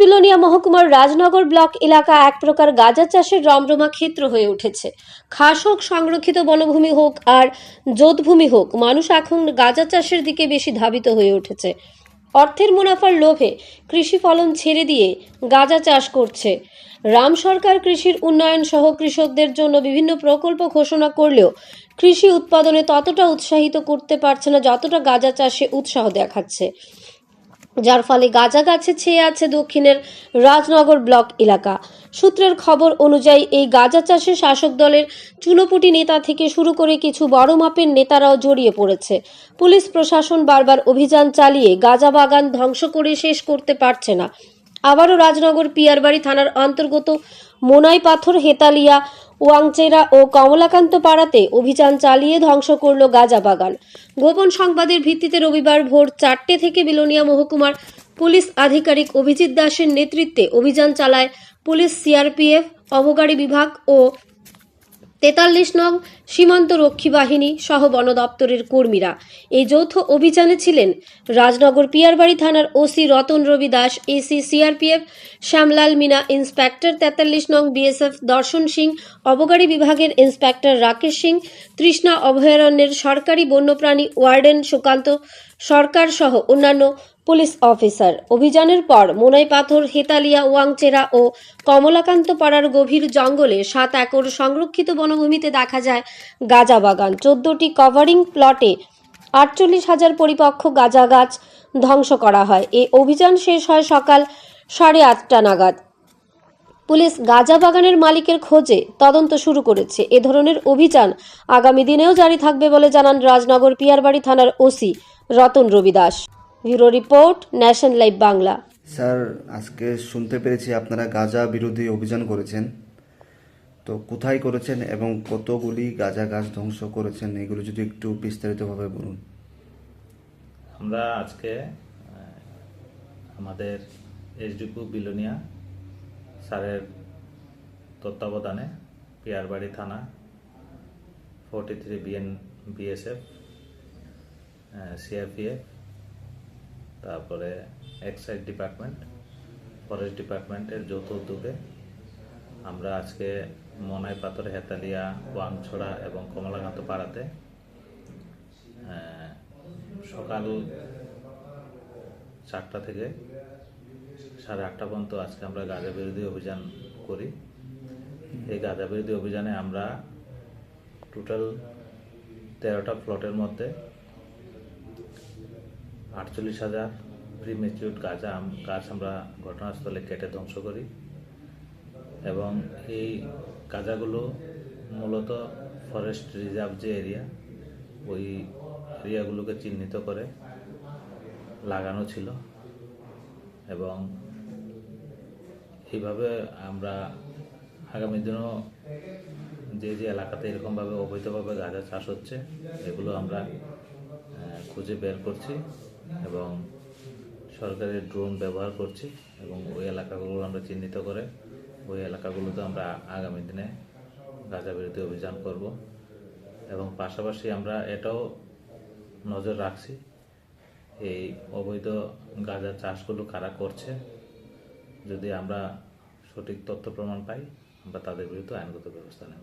বিলোনিয়া মহকুমার রাজনগর ব্লক এলাকা এক প্রকার গাঁজা চাষের রমরমা ক্ষেত্র হয়ে উঠেছে। খাস হোক, সংরক্ষিত বনভূমি হোক আর যোধভূমি হোক, মানুষ এখন গাঁজা চাষের দিকে বেশি ধাবিত হয়ে উঠেছে। অর্থের মুনাফার লোভে কৃষি ফলন ছেড়ে দিয়ে গাঁজা চাষ করছে। রাম সরকার কৃষির উন্নয়ন সহ কৃষকদের জন্য বিভিন্ন প্রকল্প ঘোষণা করলেও কৃষি উৎপাদনে ততটা উৎসাহিত করতে পারছে না যতটা গাঁজা চাষে উৎসাহ দেখাচ্ছে, যার ফলে গাঁজা গাছে ছেয়ে আছে দক্ষিণের রাজনগর ব্লক এলাকা। সূত্রের খবর অনুযায়ী এই গাঁজা চাষে শাসক দলের চুনোপুটি নেতা থেকে শুরু করে কিছু বড় মাপের নেতারাও জড়িয়ে পড়েছে। পুলিশ প্রশাসন বারবার অভিযান চালিয়ে গাঁজা বাগান ধ্বংস করে শেষ করতে পারছে না। আবারও রাজনগর পিয়ারবাড়ি থানার অন্তর্গত মোনাই পাথর, হেতালিয়া, ওয়াংচেরা ও কমলাকান্ত পাড়াতে অভিযান চালিয়ে ধ্বংস করল গাঁজা বাগান। গোপন সংবাদের ভিত্তিতে রবিবার ভোর 4টে থেকে বিলোনিয়া মহকুমার পুলিশ আধিকারিক অভিজিৎ দাসের নেতৃত্বে অভিযান চালায় পুলিশ, সিআরপিএফ, অবকারী বিভাগ ও 43 নং সীমান্ত রক্ষী বাহিনী সহ বন দপ্তরের কর্মীরা। এই যৌথ অভিযানে ছিলেন রাজনগর পিয়ারবাড়ি থানার OC Ratan Rabi Das, AC CRPF Shyamlal Meena, inspector 43 নং বিএসএফ দর্শন সিং, অবকারী বিভাগের ইন্সপেক্টর রাকেশ সিং, তৃষ্ণা অভয়ারণ্যের সরকারি বন্যপ্রাণী ওয়ার্ডেন সুকান্ত সরকার সহ অন্যান্য পুলিশ অফিসার। অভিযানের পর মোনাই পাথর, হেতালিয়া, ওয়াংচেরা ও কমলাকান্ত পাড়ার গভীর জঙ্গলে 7 একর সংরক্ষিত বনভূমিতে দেখা যায় গাঁজা বাগান। 14টি কভারিং প্লটে 48,000 পরিপক্ক গাঁজা গাছ ধ্বংস করা হয়। এই অভিযান শেষ হয় সকাল 8:30 নাগাদ। পুলিশ গাঁজা বাগানের মালিকের খোঁজে তদন্ত শুরু করেছে। এ ধরনের অভিযান আগামী দিনেও জারি থাকবে বলে জানান রাজনগর পিয়ারবাড়ি থানার OC Ratan Rabi Das. Bureau report, nation live Bangla. Sir, আজকে শুনতে পেরেছি আপনারা গাঁজা বিরোধী অভিযান করেছেন, তো কোথায় করেছেন এবং কতগুলি গাঁজা গাছ ধ্বংস করেছেন, এগুলো যদি একটু বিস্তারিতভাবে বলুন। আমরা আজকে আমাদের এসডিপি বিলোনিয়া স্যারের তত্ত্বাবধানে পিয়ারবাড়ি থানা, 43 বিএসএফ, সিআরপিএফ, তারপরে এক্সাইজ ডিপার্টমেন্ট, ফরেস্ট ডিপার্টমেন্টের যৌথ উদ্যোগে আমরা আজকে মোনাই পাথর, হেতালিয়া, ওয়াংছড়া এবং কমলাকান্ত পাড়াতে সকাল 4টা থেকে 8:30 পর্যন্ত আজকে আমরা গাঁজা বিরোধী অভিযান করি। এই গাঁজা বিরোধী অভিযানে আমরা টোটাল 13টা প্লটের মধ্যে 48,000 প্রিমেচিউর গাছ আমরা ঘটনাস্থলে কেটে ধ্বংস করি এবং এই গাঁজাগুলো মূলত ফরেস্ট রিজার্ভ যে এরিয়া, ওই এরিয়াগুলোকে চিহ্নিত করে লাগানো ছিল এবং এইভাবে আমরা আগামী দিনেও যে এলাকাতে এরকমভাবে অবৈধভাবে গাঁজা চাষ হচ্ছে এগুলো আমরা খুঁজে বের করছি এবং সরকারের ড্রোন ব্যবহার করছি এবং ওই এলাকাগুলো আমরা চিহ্নিত করে ওই এলাকাগুলোতে আমরা আগামী দিনে গাঁজা বিরোধী অভিযান করব এবং পাশাপাশি আমরা এটাও নজর রাখছি এই অবৈধ গাঁজা চাষগুলো কারা করছে। যদি আমরা সঠিক তথ্য প্রমাণ পাই, আমরা তাদের বিরুদ্ধে আইনগত ব্যবস্থা নেব।